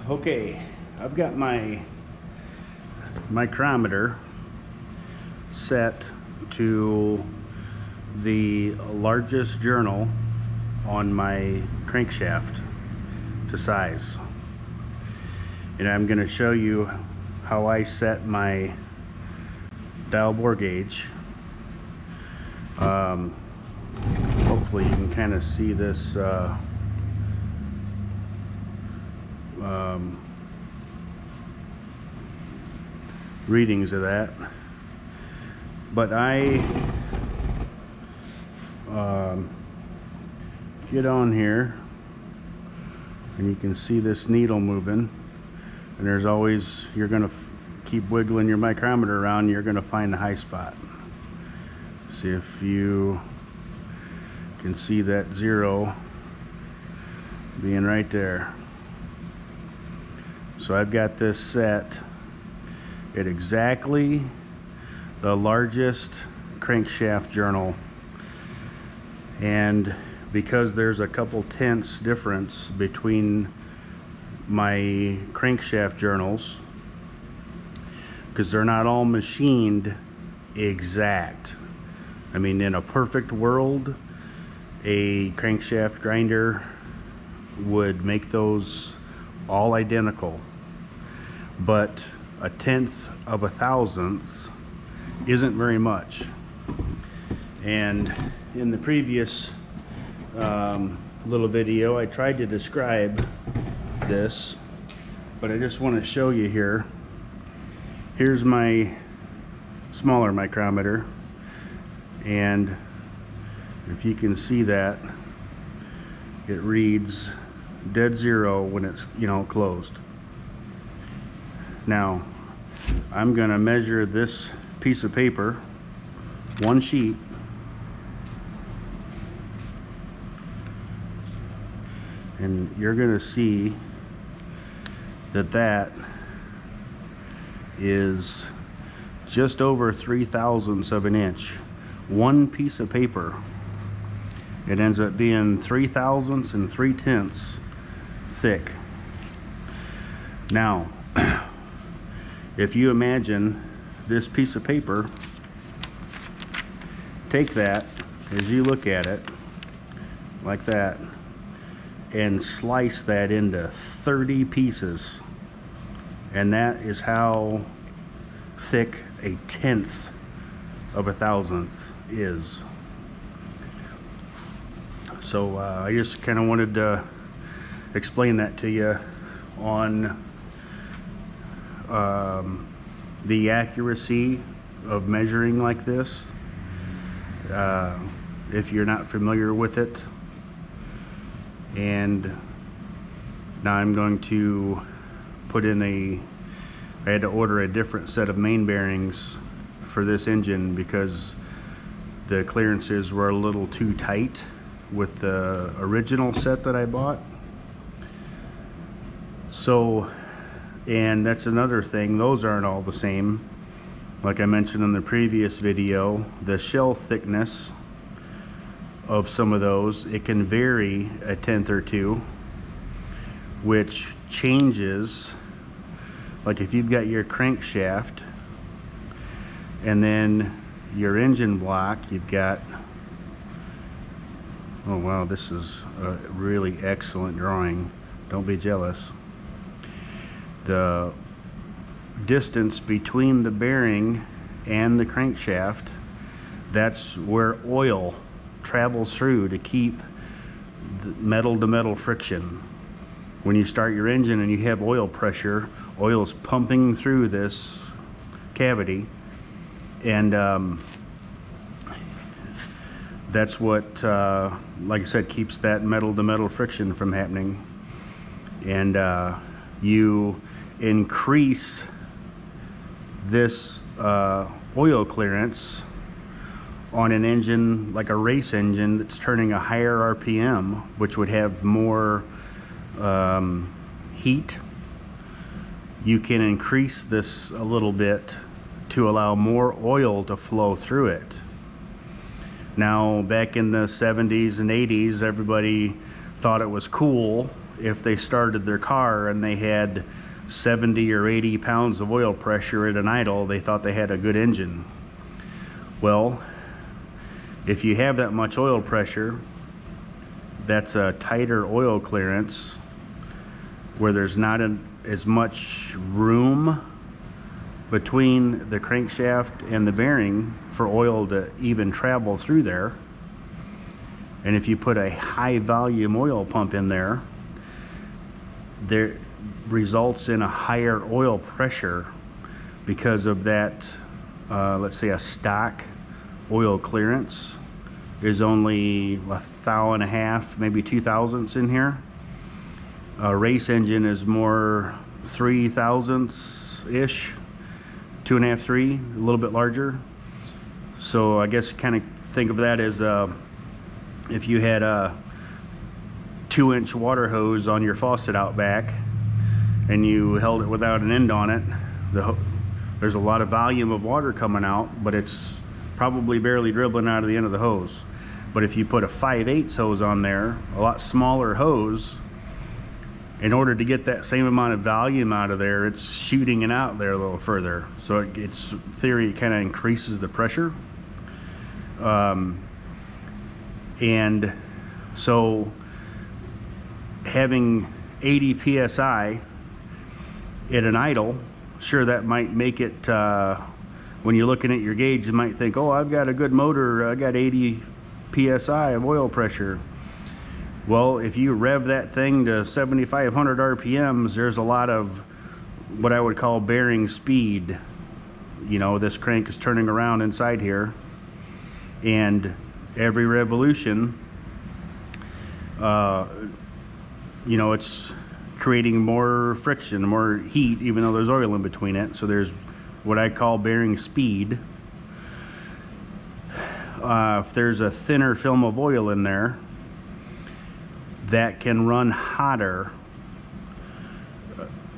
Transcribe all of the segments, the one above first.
Okay, I've got my micrometer set to the largest journal on my crankshaft to size, and I'm going to show you how I set my dial bore gauge. Hopefully you can kind of see this readings of that, but I get on here and you can see this needle moving, and there's always, you're gonna keep wiggling your micrometer around, you're gonna find the high spot. See if you can see that 0 being right there. So I've got this set at exactly the largest crankshaft journal, and because there's a couple tenths difference between my crankshaft journals, because they're not all machined exact. I mean, in a perfect world, a crankshaft grinder would make those all identical, but a tenth of a thousandth isn't very much. And in the previous little video, I tried to describe this, but I just want to show you here. Here's my smaller micrometer, and if you can see that, it reads dead 0 when it's, closed. Now I'm gonna measure this piece of paper, one sheet, and you're gonna see that that is just over 3/1000ths of an inch. One piece of paper, it ends up being 3/1000ths and 3/10ths thick. Now if you imagine this piece of paper, take that as you look at it like that and slice that into 30 pieces, and that is how thick a tenth of a thousandth is. So I just kind of wanted to explain that to you on the accuracy of measuring like this, if you're not familiar with it. And now I'm going to put in I had to order a different set of main bearings for this engine because the clearances were a little too tight with the original set that I bought. So, and that's another thing, those aren't all the same. Like I mentioned in the previous video, the shell thickness of some of those, it can vary a tenth or two, which changes. Like if you've got your crankshaft and then your engine block, you've got, oh wow, this is a really excellent drawing, don't be jealous. The distance between the bearing and the crankshaft, that's where oil travels through to keep the metal to metal friction. When you start your engine and you have oil pressure, oil is pumping through this cavity, and that's what, like I said, keeps that metal to metal friction from happening. And you increase this oil clearance on an engine like a race engine that's turning a higher RPM, which would have more heat. You can increase this a little bit to allow more oil to flow through it. Now, back in the 70s and 80s, everybody thought it was cool if they started their car and they had 70 or 80 pounds of oil pressure at an idle, they thought they had a good engine. Well, if you have that much oil pressure, that's a tighter oil clearance where there's not as much room between the crankshaft and the bearing for oil to even travel through there. And if you put a high volume oil pump in there, there results in a higher oil pressure because of that. Let's say a stock oil clearance is only 1.5, maybe 2 thousandths in here. A race engine is more 3 thousandths ish, 2.5, 3, a little bit larger. So I guess kind of think of that as if you had a 2-inch water hose on your faucet out back and you held it without an end on it, there's a lot of volume of water coming out, but it's probably barely dribbling out of the end of the hose. But if you put a 5/8 hose on there, a lot smaller hose, in order to get that same amount of volume out of there, it's shooting it out there a little further. So it's theory, it kind of increases the pressure. And so having 80 psi at an idle, sure, that might make it, when you're looking at your gauge, you might think, oh, I've got a good motor, I got 80 psi of oil pressure. Well, if you rev that thing to 7,500 RPMs, there's a lot of what I would call bearing speed. You know, this crank is turning around inside here, and every revolution, you know, it's creating more friction, more heat, even though there's oil in between it. So there's what I call bearing speed. If there's a thinner film of oil in there, that can run hotter.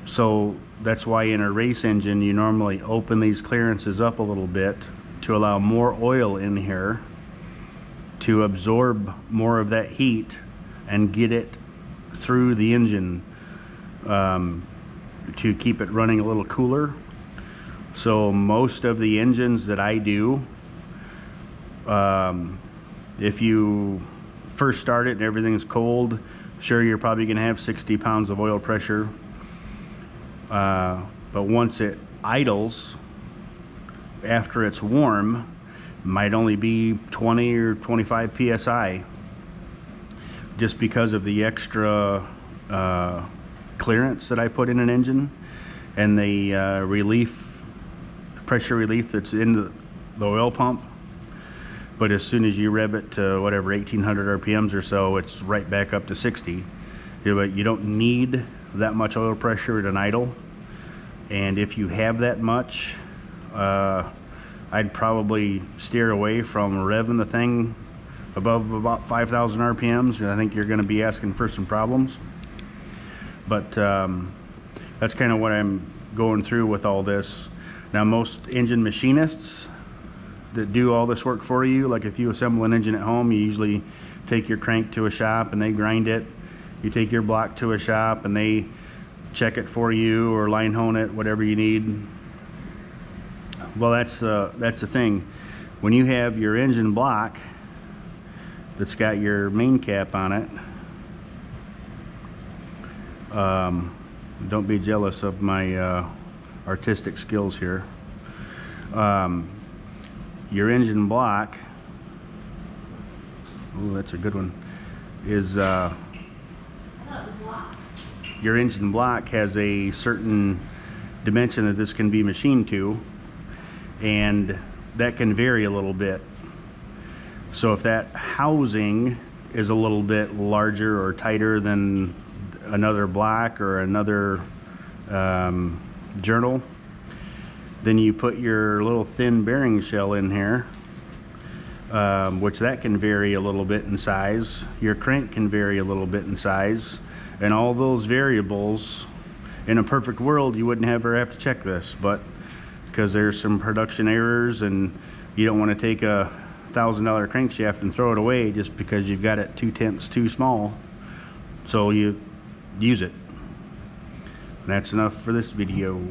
So that's why in a race engine you normally open these clearances up a little bit to allow more oil in here to absorb more of that heat and get it through the engine, to keep it running a little cooler. So most of the engines that I do, if you first start it and everything's cold, sure, you're probably going to have 60 pounds of oil pressure. But once it idles, after it's warm, might only be 20 or 25 psi, just because of the extra clearance that I put in an engine and the pressure relief that's in the oil pump. But as soon as you rev it to whatever 1800 RPMs or so, it's right back up to 60. You don't need that much oil pressure at an idle, and if you have that much, I'd probably steer away from revving the thing above about 5,000 RPMs. I think you're going to be asking for some problems. But that's kind of what I'm going through with all this. Now, most engine machinists that do all this work for you, like if you assemble an engine at home, you usually take your crank to a shop and they grind it. You take your block to a shop and they check it for you or line hone it, whatever you need. Well, that's the thing. When you have your engine block that's got your main cap on it, don't be jealous of my artistic skills here. Your engine block, oh, that's a good one, is your engine block has a certain dimension that this can be machined to, and that can vary a little bit. So if that housing is a little bit larger or tighter than another block or another journal, then you put your little thin bearing shell in here, which that can vary a little bit in size. Your crank can vary a little bit in size, and all those variables, in a perfect world you wouldn't ever have to check this, but because there's some production errors and you don't want to take a $1,000 crankshaft and throw it away just because you've got it 2/10 too small, so you use it. And that's enough for this video.